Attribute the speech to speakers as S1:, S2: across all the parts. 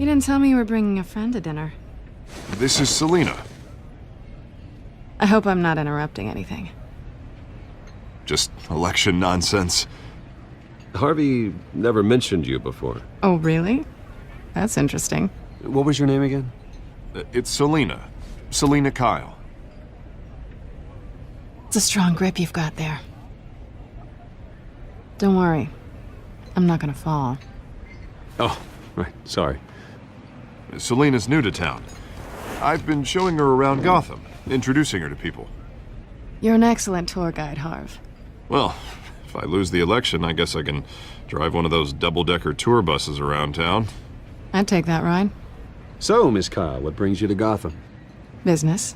S1: You didn't tell me you were bringing a friend to dinner.
S2: This is Selina.
S1: I hope I'm not interrupting anything.
S2: Just election nonsense.
S3: Harvey never mentioned you before.
S1: Oh, really? That's interesting.
S3: What was your name again?
S2: It's Selina. Selina Kyle.
S1: It's a strong grip you've got there. Don't worry. I'm not gonna fall.
S3: Oh, right. Sorry.
S2: Selina's new to town. I've been showing her around Gotham, introducing her to people.
S1: You're an excellent tour guide, Harv.
S2: Well, if I lose the election, I guess I can drive one of those double-decker tour buses around town.
S1: I'd take that ride.
S3: So, Miss Kyle, what brings you to Gotham?
S1: Business.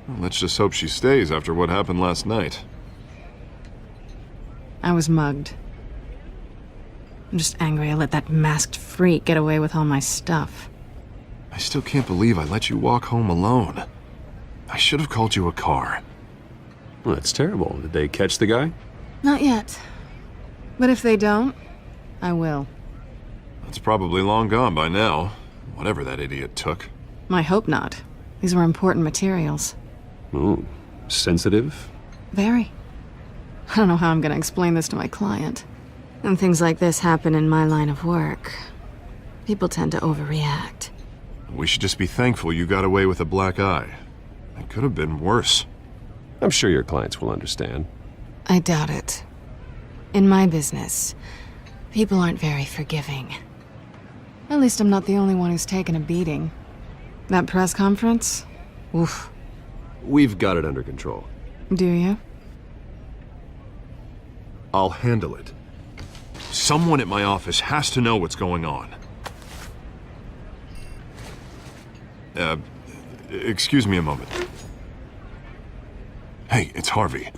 S2: Well, let's just hope she stays after what happened last night.
S1: I was mugged. I'm just angry I let that masked freak get away with all my stuff.
S2: I still can't believe I let you walk home alone. I should have called you a car.
S3: Well, that's terrible. Did they catch the guy?
S1: Not yet. But if they don't, I will.
S2: It's probably long gone by now, whatever that idiot took.
S1: I hope not. These were important materials.
S3: Ooh, sensitive?
S1: Very. I don't know how I'm gonna explain this to my client. And things like this happen in my line of work. People tend to overreact.
S2: We should just be thankful you got away with a black eye. It could have been worse.
S3: I'm sure your clients will understand.
S1: I doubt it. In my business, people aren't very forgiving. At least I'm not the only one who's taken a beating. That press conference? Oof.
S3: We've got it under control.
S1: Do you?
S2: I'll handle it. Someone at my office has to know what's going on. Excuse me a moment. Hey, it's Harvey.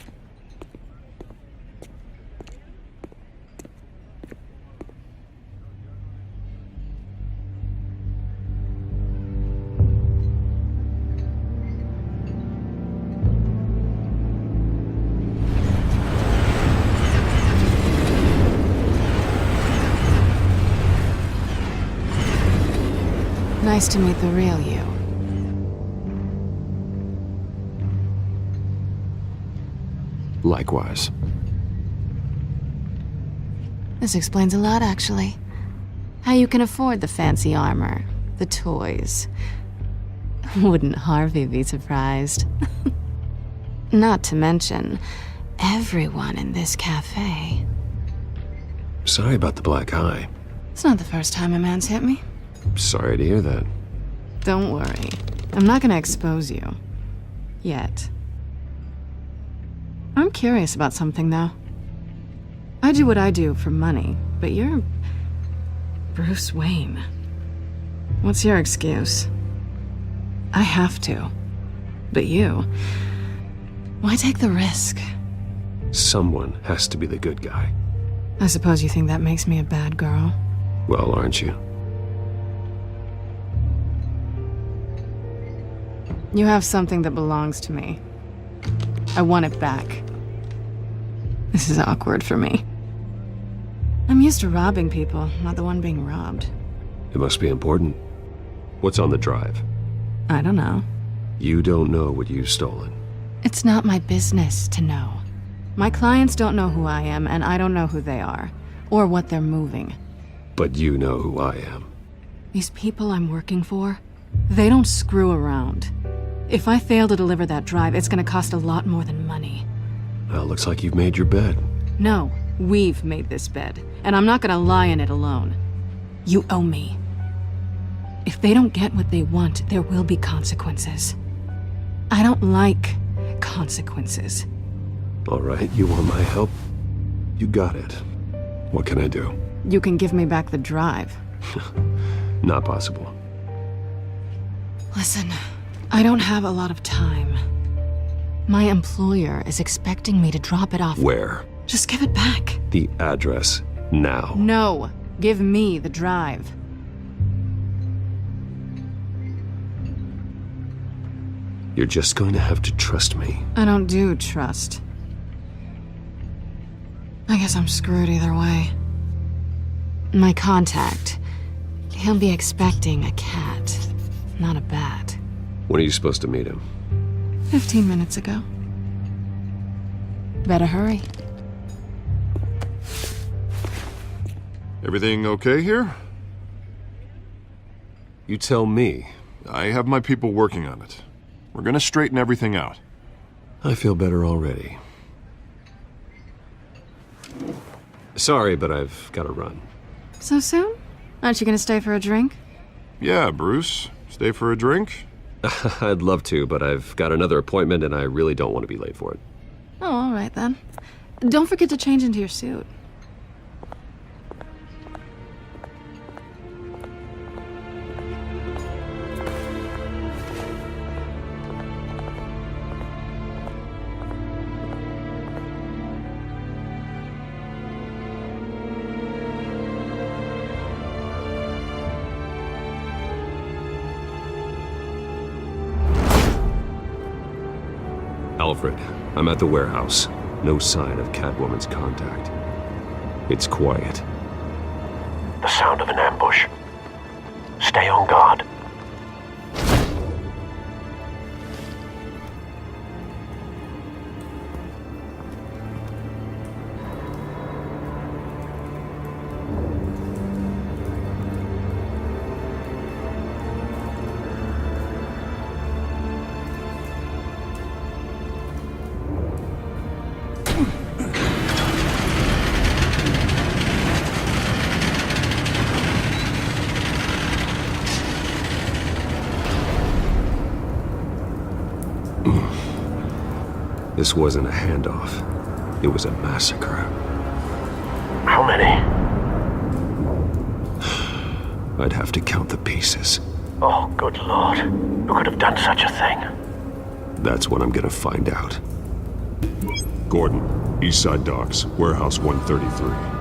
S1: Nice to meet the real you.
S3: Likewise.
S1: This explains a lot, actually. How you can afford the fancy armor, the toys. Wouldn't Harvey be surprised? Not to mention, everyone in this cafe.
S3: Sorry about the black eye.
S1: It's not the first time a man's hit me.
S3: Sorry to hear that.
S1: Don't worry. I'm not gonna expose you. Yet. I'm curious about something, though. I do what I do for money, but you're Bruce Wayne. What's your excuse? I have to. But you... why take the risk?
S3: Someone has to be the good guy.
S1: I suppose you think that makes me a bad girl?
S3: Well, aren't you?
S1: You have something that belongs to me. I want it back. This is awkward for me. I'm used to robbing people, not the one being robbed.
S3: It must be important. What's on the drive?
S1: I don't know.
S3: You don't know what you've stolen.
S1: It's not my business to know. My clients don't know who I am, and I don't know who they are, or what they're moving.
S3: But you know who I am.
S1: These people I'm working for, they don't screw around. If I fail to deliver that drive, it's gonna cost a lot more than money.
S3: Well, looks like you've made your bed.
S1: No, we've made this bed, and I'm not gonna lie in it alone. You owe me. If they don't get what they want, there will be consequences. I don't like consequences.
S3: All right, you want my help? You got it. What can I do?
S1: You can give me back the drive.
S3: Not possible.
S1: Listen, I don't have a lot of time. My employer is expecting me to drop it off.
S3: Where?
S1: Just give it back.
S3: The address, now.
S1: No, give me the drive.
S3: You're just going to have to trust me.
S1: I don't do trust. I guess I'm screwed either way. My contact, He'll be expecting a cat, not a bat.
S3: When are you supposed to meet him?
S1: 15 minutes ago. Better hurry.
S2: Everything okay here?
S3: You tell me.
S2: I have my people working on it. We're gonna straighten everything out.
S3: I feel better already. Sorry, but I've got to run.
S1: So soon? Aren't you gonna stay for a drink?
S2: Yeah, Bruce. Stay for a drink?
S3: I'd love to, but I've got another appointment and I really don't want to be late for it.
S1: Oh, all right then. Don't forget to change into your suit.
S3: Alfred, I'm at the warehouse. No sign of Catwoman's contact. It's quiet.
S4: The sound of an ambush. Stay on guard.
S3: This wasn't a handoff. It was a massacre.
S4: How many?
S3: I'd have to count the pieces.
S4: Oh, good lord. Who could have done such a thing?
S3: That's what I'm gonna find out. Gordon, Eastside Docks, Warehouse 133.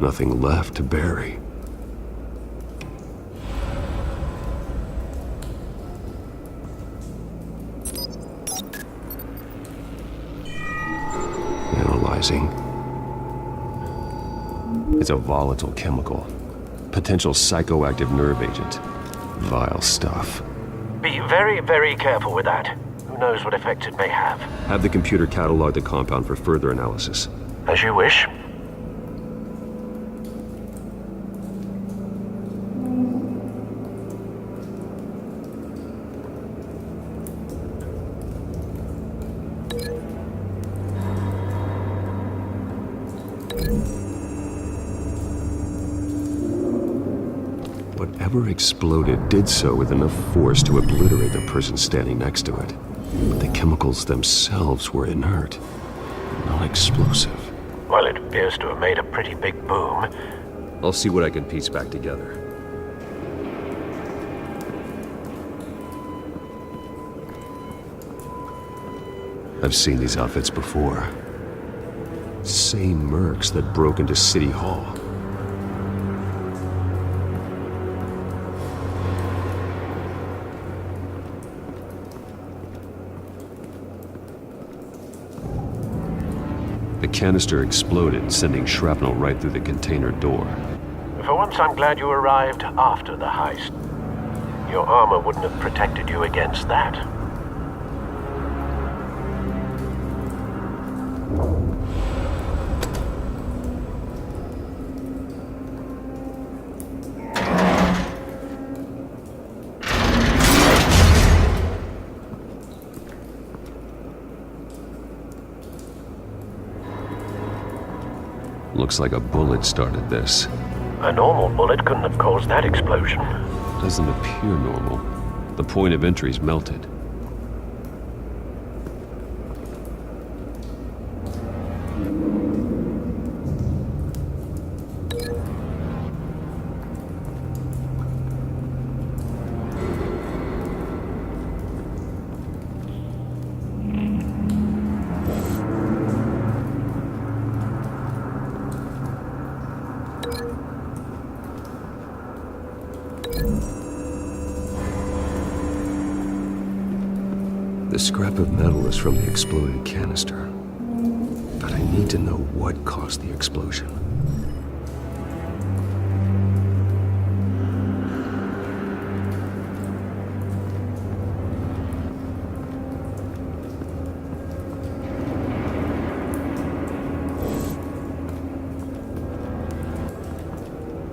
S3: Nothing left to bury. Analyzing. It's a volatile chemical. Potential psychoactive nerve agent. Vile stuff.
S4: Be very, very careful with that. Who knows what effects it may have.
S3: Have the computer catalog the compound for further analysis.
S4: As you wish.
S3: Whatever exploded did so with enough force to obliterate the person standing next to it. But the chemicals themselves were inert, not explosive.
S4: Well, it appears to have made a pretty big boom.
S3: I'll see what I can piece back together. I've seen these outfits before. Same mercs that broke into City Hall. The canister exploded, sending shrapnel right through the container door.
S4: For once, I'm glad you arrived after the heist. Your armor wouldn't have protected you against that.
S3: Looks like a bullet started this.
S4: A normal bullet couldn't have caused that explosion.
S3: Doesn't appear normal. The point of entry's melted. The scrap of metal is from the exploded canister. But I need to know what caused the explosion.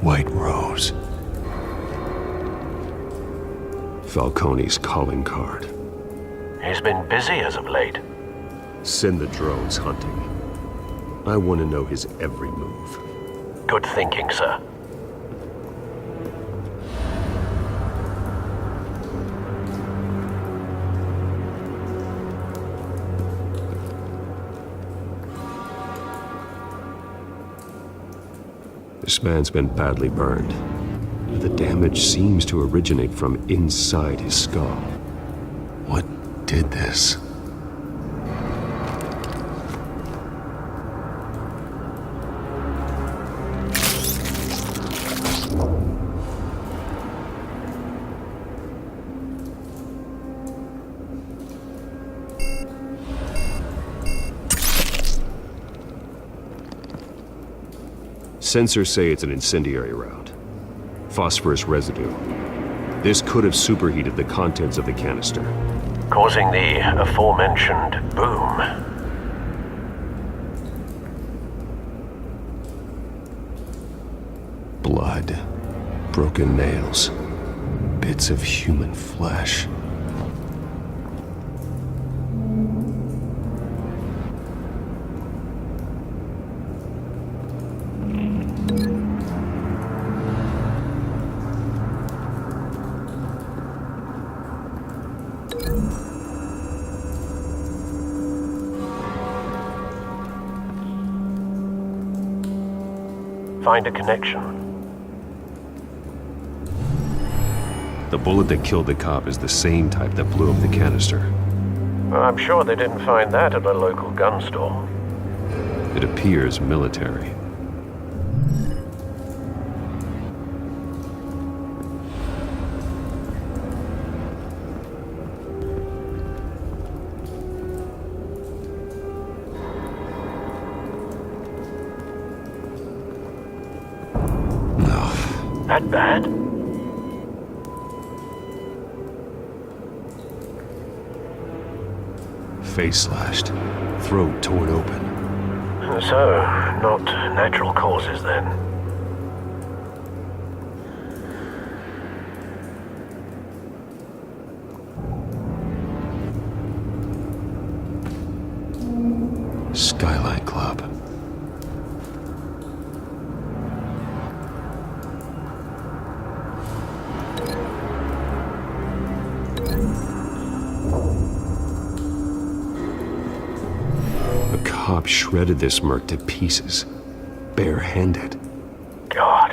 S3: White Rose. Falcone's calling card.
S4: He's been busy as of late.
S3: Send the drones hunting. I want to know his every move.
S4: Good thinking, sir.
S3: This man's been badly burned. The damage seems to originate from inside his skull. What did this? Sensors say it's an incendiary round. Phosphorus residue. This could have superheated the contents of the canister.
S4: Causing the aforementioned boom.
S3: Blood. Broken nails. Bits of human flesh.
S4: Find a connection.
S3: The bullet that killed the cop is the same type that blew up the canister.
S4: Well, I'm sure they didn't find that at a local gun store.
S3: It appears military.
S4: That bad?
S3: Face slashed. Throat torn open.
S4: So, not natural causes then.
S3: Skyline Club. The cop shredded this merc to pieces, barehanded.
S4: God,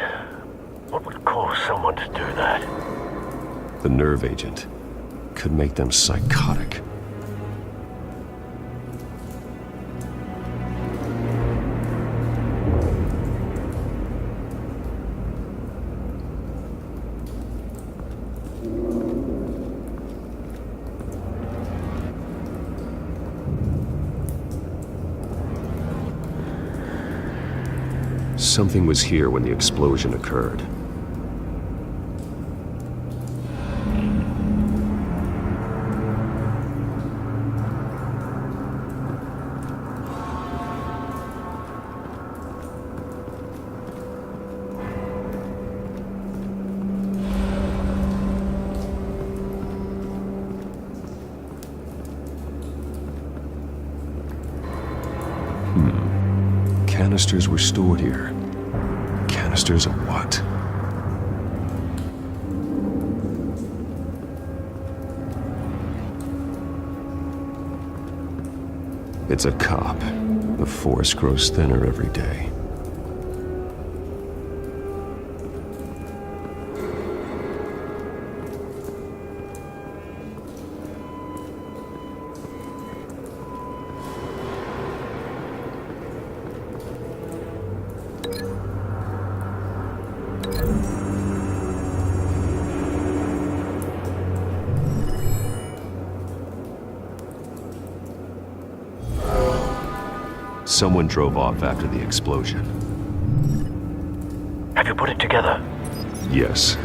S4: what would cause someone to do that?
S3: The nerve agent could make them psychotic. Something was here when the explosion occurred. Canisters were stored here. Canisters of what? It's a cop. The force grows thinner every day. Someone drove off after the explosion.
S4: Have you put it together?
S3: Yes.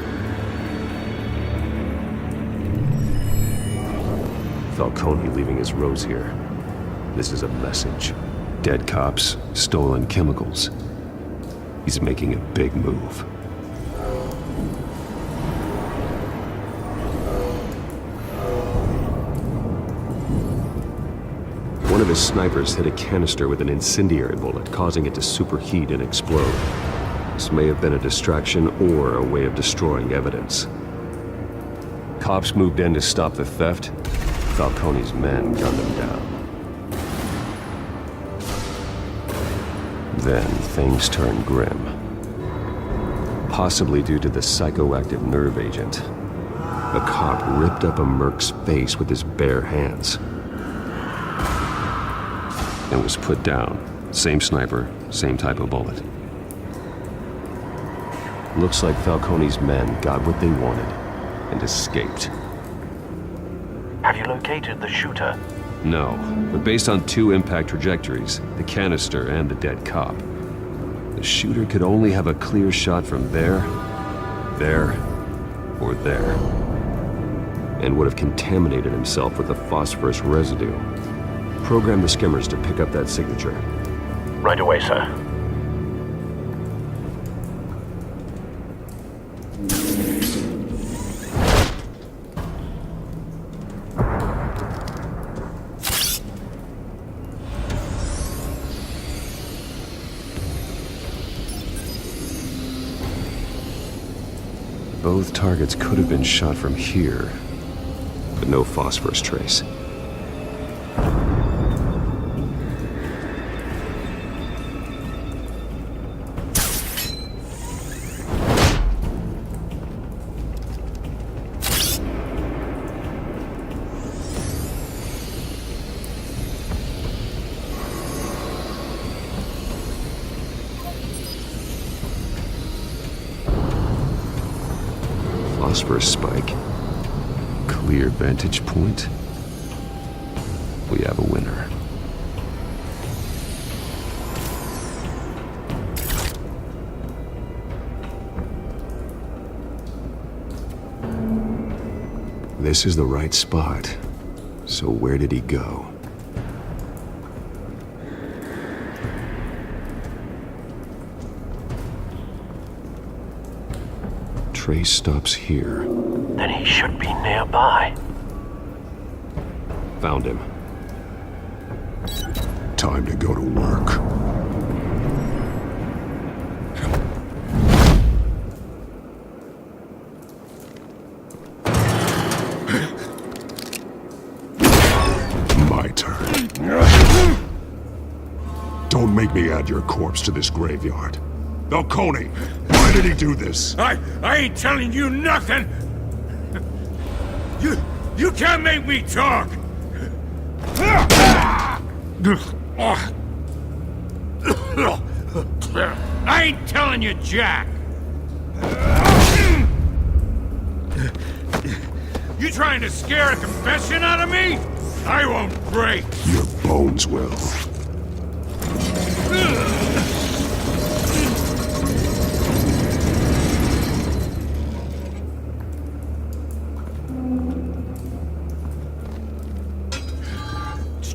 S3: Falcone leaving his rose here. This is a message. Dead cops, stolen chemicals. He's making a big move. One of his snipers hit a canister with an incendiary bullet, causing it to superheat and explode. This may have been a distraction or a way of destroying evidence. Cops moved in to stop the theft. Falcone's men gunned them down. Then things turned grim. Possibly due to the psychoactive nerve agent. A cop ripped up a merc's face with his bare hands. And was put down. Same sniper, same type of bullet. Looks like Falcone's men got what they wanted and escaped.
S4: Have you located the shooter?
S3: No, but based on two impact trajectories, the canister and the dead cop, the shooter could only have a clear shot from there, or there, and would have contaminated himself with the phosphorus residue. Program the skimmers to pick up that signature.
S4: Right away, sir.
S3: Both targets could have been shot from here, but no phosphorus trace. Phosphorus spike. Clear vantage point. We have a winner. This is the right spot. So where did he go? Trace stops here.
S4: Then he should be nearby.
S3: Found him.
S5: Time to go to work. My turn. Don't make me add your corpse to this graveyard. Falcone, why did he do this?
S6: I ain't telling you nothing! You can't make me talk! I ain't telling you jack! You trying to scare a confession out of me? I won't break!
S5: Your bones will.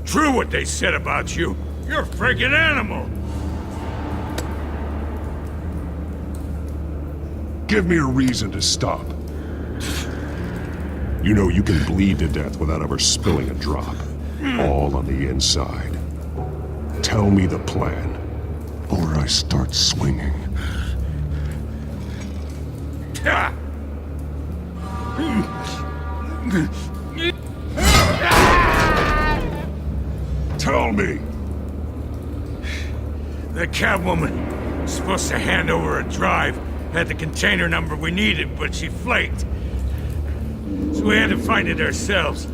S6: True what they said about you. You're a freaking animal.
S5: Give me a reason to stop. You know you can bleed to death without ever spilling a drop. All on the inside. Tell me the plan, or I start swinging. Tell me!
S6: The Catwoman was supposed to hand over a drive, had the container number we needed, but she flaked. So we had to find it ourselves.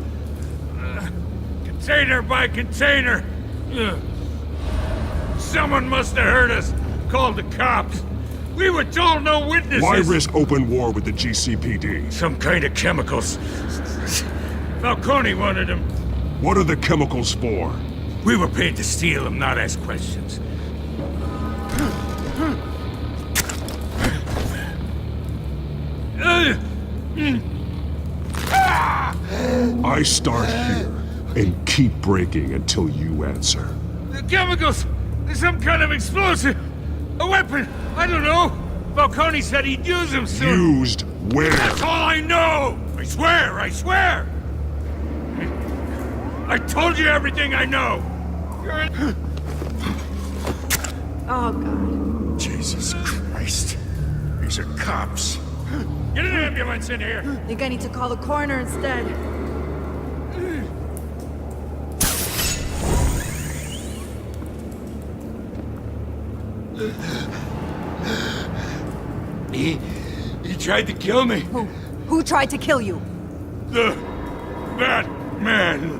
S6: Container by container. Someone must have heard us, called the cops. We were told no witnesses.
S5: Why risk open war with the GCPD?
S6: Some kind of chemicals. Falcone wanted them.
S5: What are the chemicals for?
S6: We were paid to steal them, not ask questions.
S5: I start here and keep breaking until you answer.
S6: The chemicals! There's some kind of explosive! A weapon! I don't know! Falcone said he'd use them soon!
S5: Used where?
S6: That's all I know! I swear! I swear! I told you everything I know!
S1: Oh, God.
S6: Jesus Christ. These are cops. Get an ambulance in here!
S1: I think I need to call the coroner instead.
S6: He tried to kill me.
S1: Who tried to kill you?
S6: That man.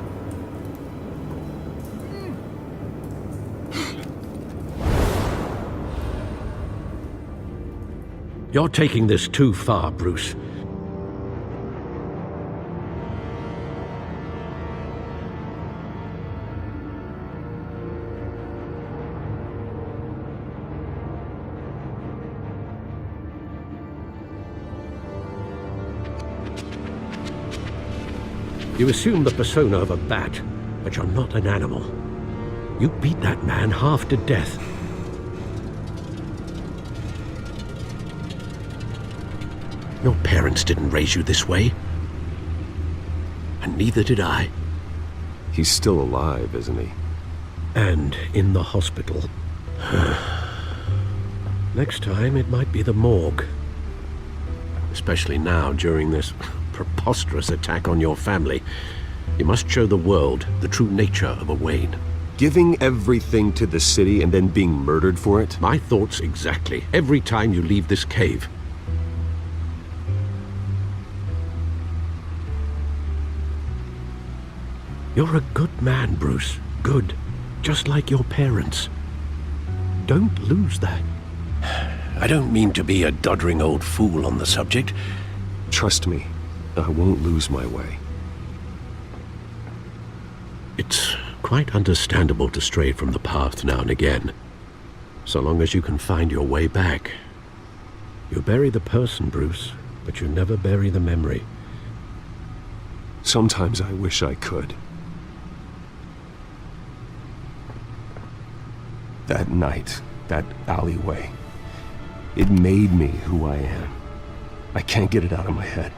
S7: You're taking this too far, Bruce. You assume the persona of a bat, but you're not an animal. You beat that man half to death. Your parents didn't raise you this way. And neither did I.
S3: He's still alive, isn't he?
S7: And in the hospital. Next time, it might be the morgue. Especially now, during this preposterous attack on your family. You must show the world the true nature of a Wayne.
S3: Giving everything to the city and then being murdered for it?
S7: My thoughts exactly. Every time you leave this cave. You're a good man, Bruce. Good. Just like your parents. Don't lose that. I don't mean to be a doddering old fool on the subject.
S3: Trust me, I won't lose my way.
S7: It's quite understandable to stray from the path now and again. So long as you can find your way back. You bury the person, Bruce, but you never bury the memory.
S3: Sometimes I wish I could. That night, that alleyway, it made me who I am. I can't get it out of my head.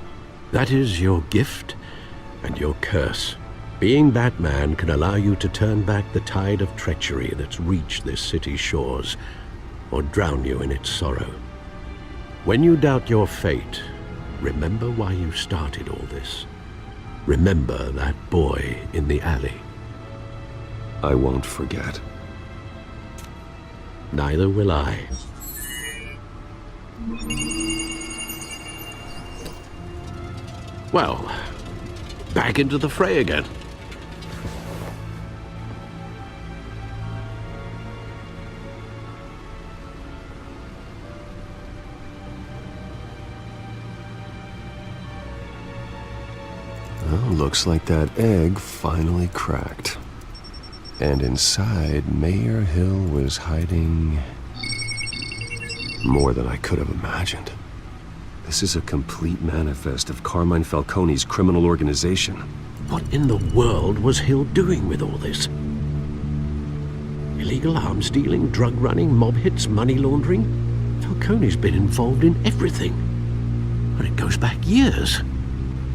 S7: That is your gift and your curse. Being Batman can allow you to turn back the tide of treachery that's reached this city's shores, or drown you in its sorrow. When you doubt your fate, remember why you started all this. Remember that boy in the alley.
S3: I won't forget.
S7: Neither will I. Well, back into the fray again.
S3: Well, looks like that egg finally cracked. And inside, Mayor Hill was hiding more than I could have imagined. This is a complete manifest of Carmine Falcone's criminal organization.
S7: What in the world was Hill doing with all this? Illegal arms dealing, drug running, mob hits, money laundering? Falcone's been involved in everything. But it goes back years.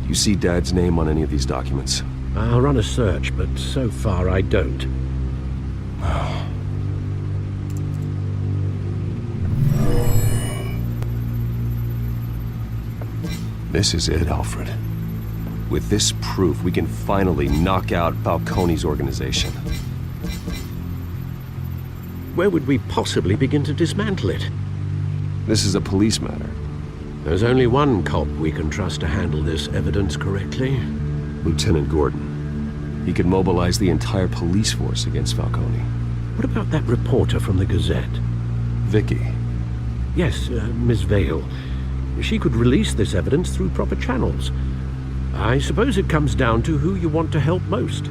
S3: You see Dad's name on any of these documents?
S7: I'll run a search, but so far I don't.
S3: This is it, Alfred. With this proof, we can finally knock out Falcone's organization.
S7: Where would we possibly begin to dismantle it?
S3: This is a police matter.
S7: There's only one cop we can trust to handle this evidence correctly.
S3: Lieutenant Gordon. He could mobilize the entire police force against Falcone.
S7: What about that reporter from the Gazette?
S3: Vicky.
S7: Yes, Miss Vale. She could release this evidence through proper channels. I suppose it comes down to who you want to help most.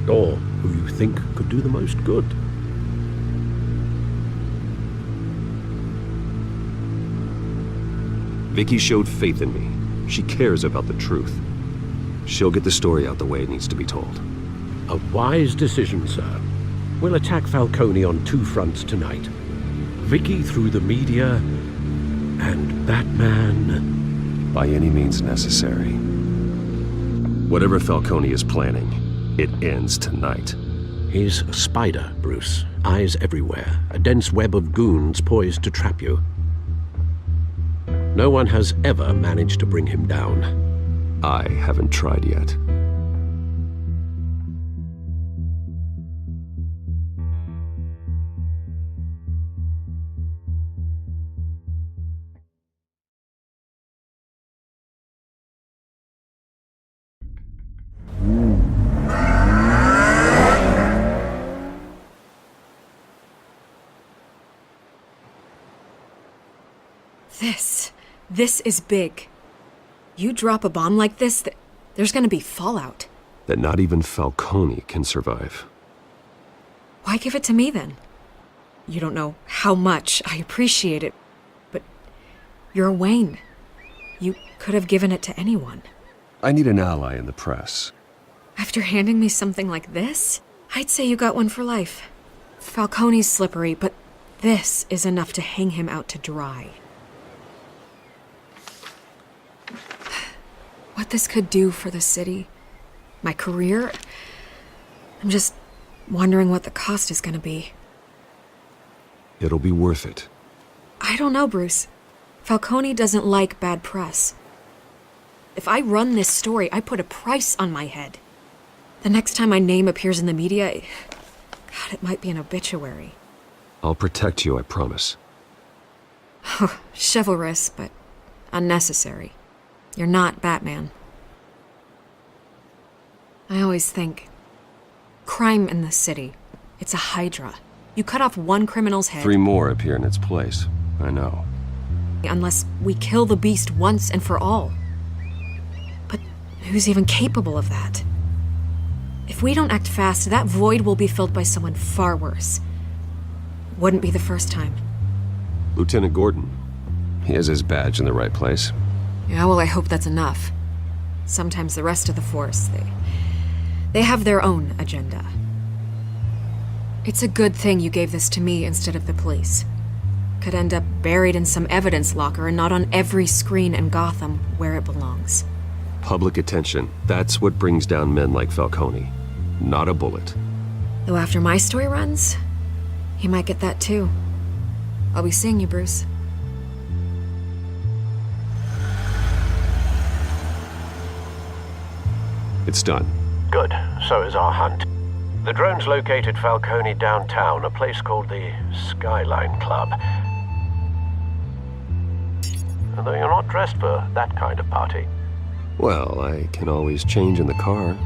S7: Or who you think could do the most good.
S3: Vicky showed faith in me. She cares about the truth. She'll get the story out the way it needs to be told.
S7: A wise decision, sir. We'll attack Falcone on 2 fronts tonight. Vicky through the media, and Batman...
S3: By any means necessary. Whatever Falcone is planning, it ends tonight.
S7: He's a spider, Bruce. Eyes everywhere. A dense web of goons poised to trap you. No one has ever managed to bring him down.
S3: I haven't tried yet.
S8: This is big. You drop a bomb like this, there's gonna be fallout.
S3: That not even Falcone can survive.
S8: Why give it to me then? You don't know how much I appreciate it, but you're Wayne. You could have given it to anyone.
S3: I need an ally in the press.
S8: After handing me something like this, I'd say you got one for life. Falcone's slippery, but this is enough to hang him out to dry. What this could do for the city, my career, I'm just wondering what the cost is gonna be.
S3: It'll be worth it.
S8: I don't know, Bruce. Falcone doesn't like bad press. If I run this story, I put a price on my head. The next time my name appears in the media, God, it might be an obituary.
S3: I'll protect you, I promise.
S8: Chivalrous, but unnecessary. You're not Batman. I always think, crime in the city, it's a hydra. You cut off one criminal's head...
S3: 3 more appear in its place. I know.
S8: Unless we kill the beast once and for all. But who's even capable of that? If we don't act fast, that void will be filled by someone far worse. Wouldn't be the first time.
S3: Lieutenant Gordon. He has his badge in the right place.
S8: Yeah, well, I hope that's enough. Sometimes the rest of the force, they have their own agenda. It's a good thing you gave this to me instead of the police. Could end up buried in some evidence locker and not on every screen in Gotham where it belongs.
S3: Public attention. That's what brings down men like Falcone. Not a bullet.
S8: Though after my story runs, he might get that too. I'll be seeing you, Bruce.
S3: It's done.
S4: Good. So is our hunt. The drones located Falcone downtown, a place called the Skyline Club. Although you're not dressed for that kind of party.
S3: Well, I can always change in the car.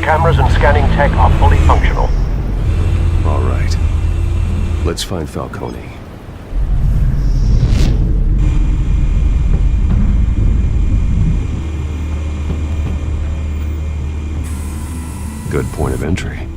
S4: Cameras and scanning tech are fully functional.
S3: All right. Let's find Falcone. Good point of entry.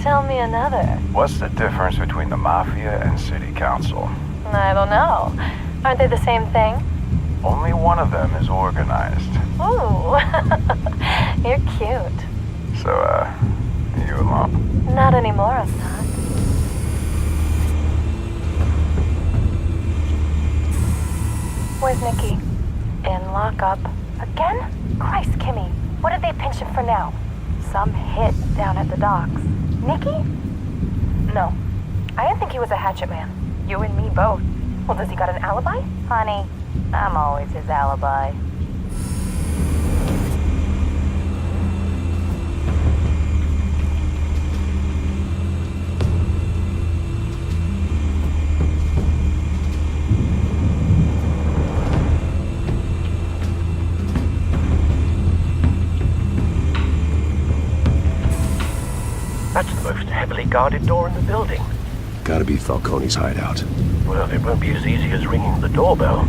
S9: Tell me another.
S10: What's the difference between the Mafia and City Council?
S9: I don't know. Aren't they the same thing?
S10: Only one of them is organized.
S9: Ooh, you're cute.
S10: So, you alone?
S9: Not anymore, I'm not. Where's Nikki? In lockup. Again? Christ, Kimmy. What did they pinch him for now? Some hit down at the docks. Nikki? No. I didn't think he was a hatchet man. You and me both. Well, does he got an alibi? Honey, I'm always his alibi.
S4: That's the most heavily guarded door in the building.
S3: Gotta be Falcone's hideout.
S4: Well, it won't be as easy as ringing the doorbell.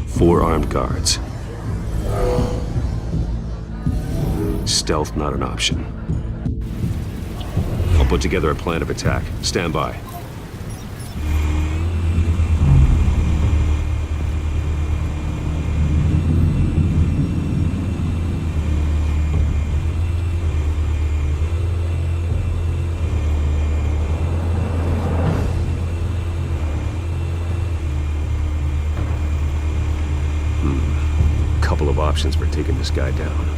S3: 4 armed guards. Stealth not an option. I'll put together a plan of attack. Stand by. Couple of options for taking this guy down.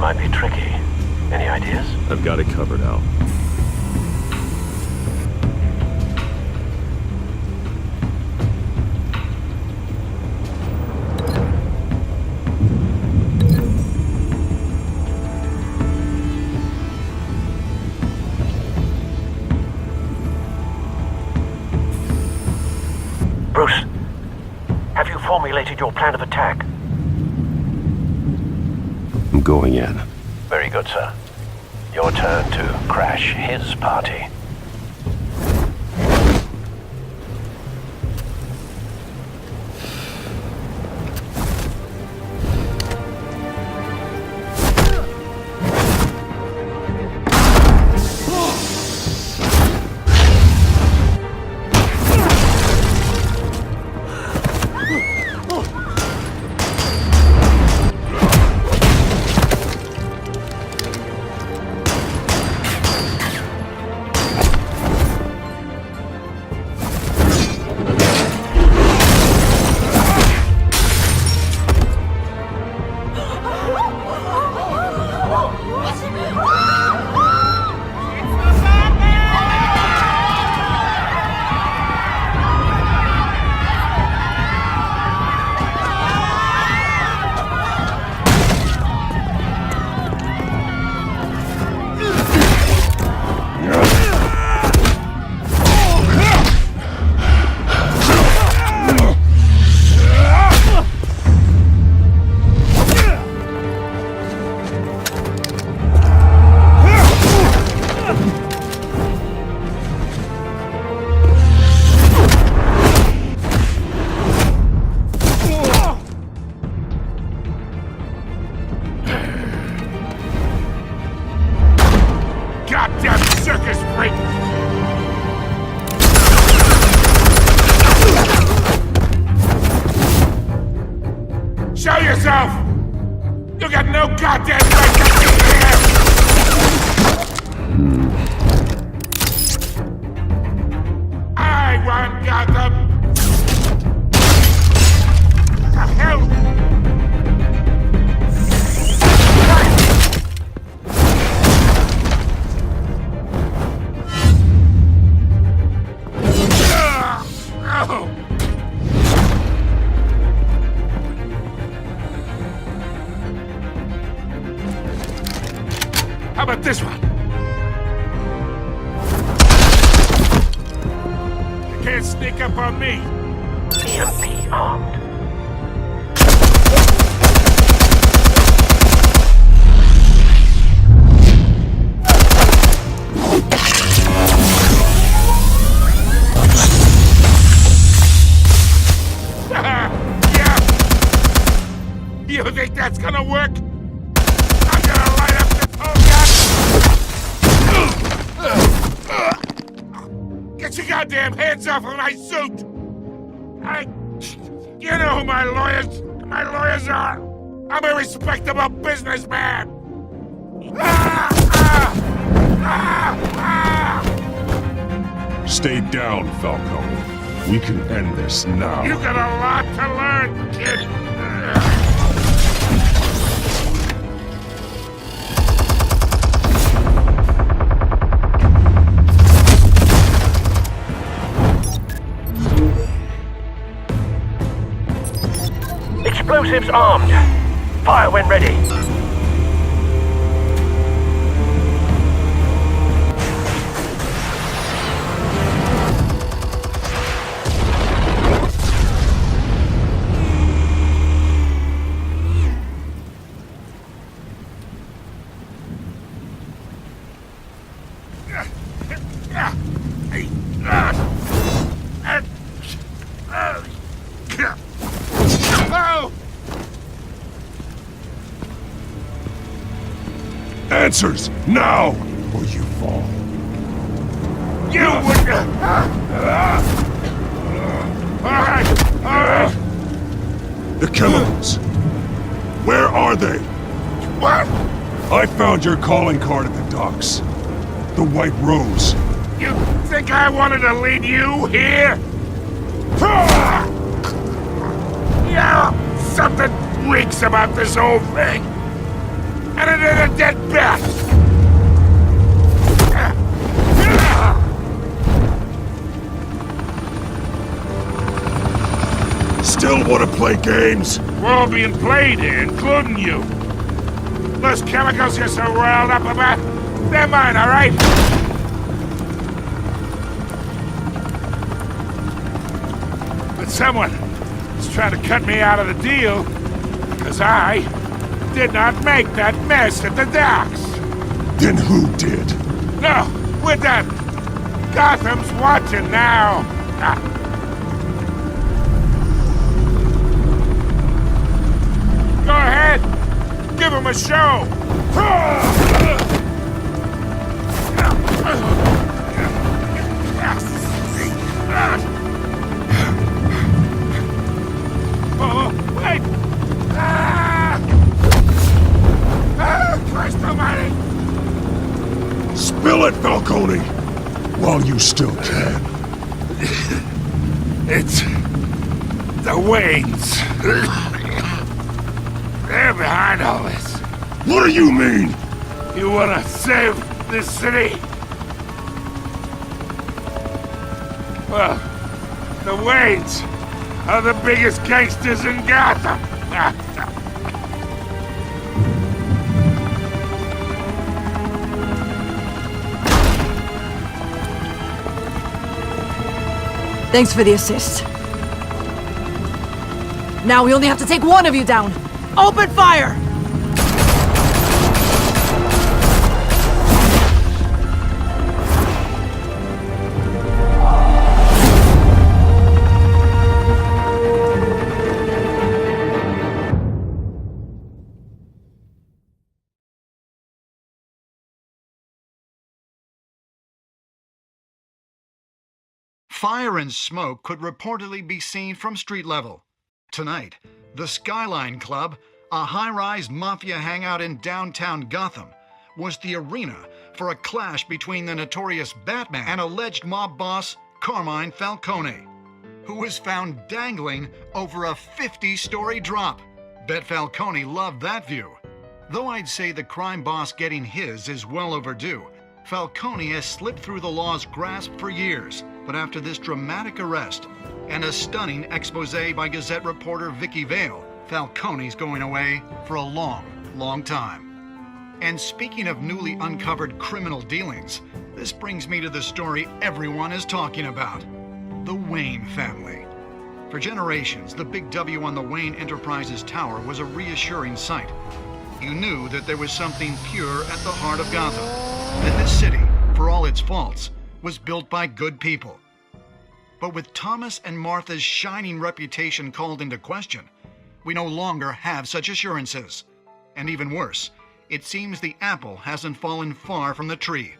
S4: Might be tricky. Any ideas?
S3: I've got it covered, Al.
S4: Bruce, have you formulated your plan of attack?
S3: I'm going in.
S4: Very good, sir. Your turn to crash his party.
S6: yourself! You got no goddamn right to be here! I want Gotham! The hell? How about this one? You can't sneak up on me.
S4: EMP armed.
S6: Yeah! You think that's gonna work? I'm gonna light up this whole Get your goddamn hands off of my suit! You know who my lawyers are! I'm a respectable businessman!
S5: Stay down, Falcone. We can end this now.
S6: You got a lot to learn, kid!
S4: Explosives armed. Fire when ready.
S5: Answers, now, or you fall.
S6: You would... Alright!
S5: The chemicals. Where are they?
S6: What?
S5: I found your calling card at the docks. The White Rose.
S6: You think I wanted to lead you here? Yeah, something reeks about this whole thing. And it is a dead bat!
S5: Still want to play games?
S6: We're all being played here, including you. Those chemicals you're so riled up about, they're mine, all right? But someone is trying to cut me out of the deal, because I did not make that mess at the docks.
S5: Then who did?
S6: No, we're done. Gotham's watching now. Go ahead. Give him a show. Oh, wait. Christ almighty.
S5: Spill it, Falcone! While you still can.
S6: It's the Waynes. They're behind all this.
S5: What do you mean?
S6: You wanna save this city? Well, the Waynes are the biggest gangsters in Gotham.
S1: Thanks for the assist. Now we only have to take one of you down. Open fire!
S11: Fire and smoke could reportedly be seen from street level. Tonight, the Skyline Club a high-rise mafia hangout in downtown Gotham, was the arena for a clash between the notorious Batman and alleged mob boss Carmine Falcone, who was found dangling over a 50-story drop. Bet Falcone loved that view. Though I'd say the crime boss getting his is well overdue, Falcone has slipped through the law's grasp for years. But after this dramatic arrest and a stunning expose by Gazette reporter Vicky Vale, Falcone's going away for a long, long time. And speaking of newly uncovered criminal dealings, this brings me to the story everyone is talking about: the Wayne family. For generations, the big W on the Wayne Enterprises tower was a reassuring sight. You knew that there was something pure at the heart of Gotham, that this city, for all its faults, was built by good people. But with Thomas and Martha's shining reputation called into question, we no longer have such assurances. And even worse, it seems the apple hasn't fallen far from the tree.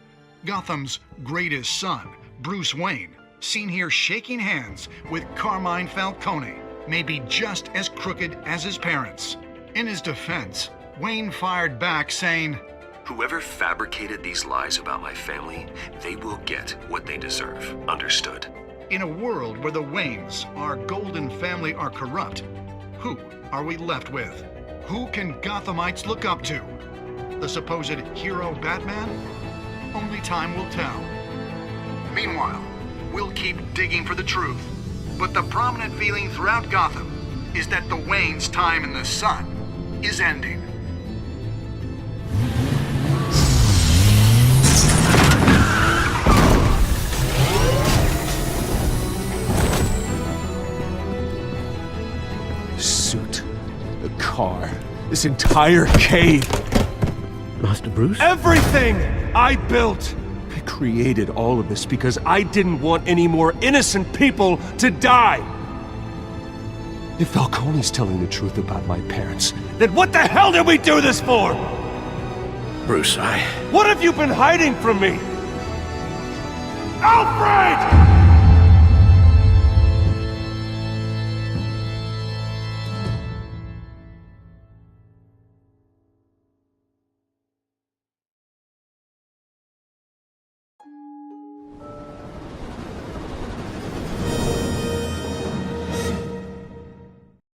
S11: Gotham's greatest son, Bruce Wayne, seen here shaking hands with Carmine Falcone, may be just as crooked as his parents. In his defense, Wayne fired back saying,
S3: "Whoever fabricated these lies about my family, they will get what they deserve. Understood?"
S11: In a world where the Waynes, our golden family, are corrupt, who are we left with? Who can Gothamites look up to? The supposed hero Batman? Only time will tell. Meanwhile, we'll keep digging for the truth. But the prominent feeling throughout Gotham is that the Waynes' time in the sun is ending.
S12: Suit, the car, this entire cave.
S7: Master Bruce?
S12: Everything I built! I created all of this because I didn't want any more innocent people to die! If Falcone's telling the truth about my parents, then what the hell did we do this for?
S7: Bruce,
S12: What have you been hiding from me? Alfred!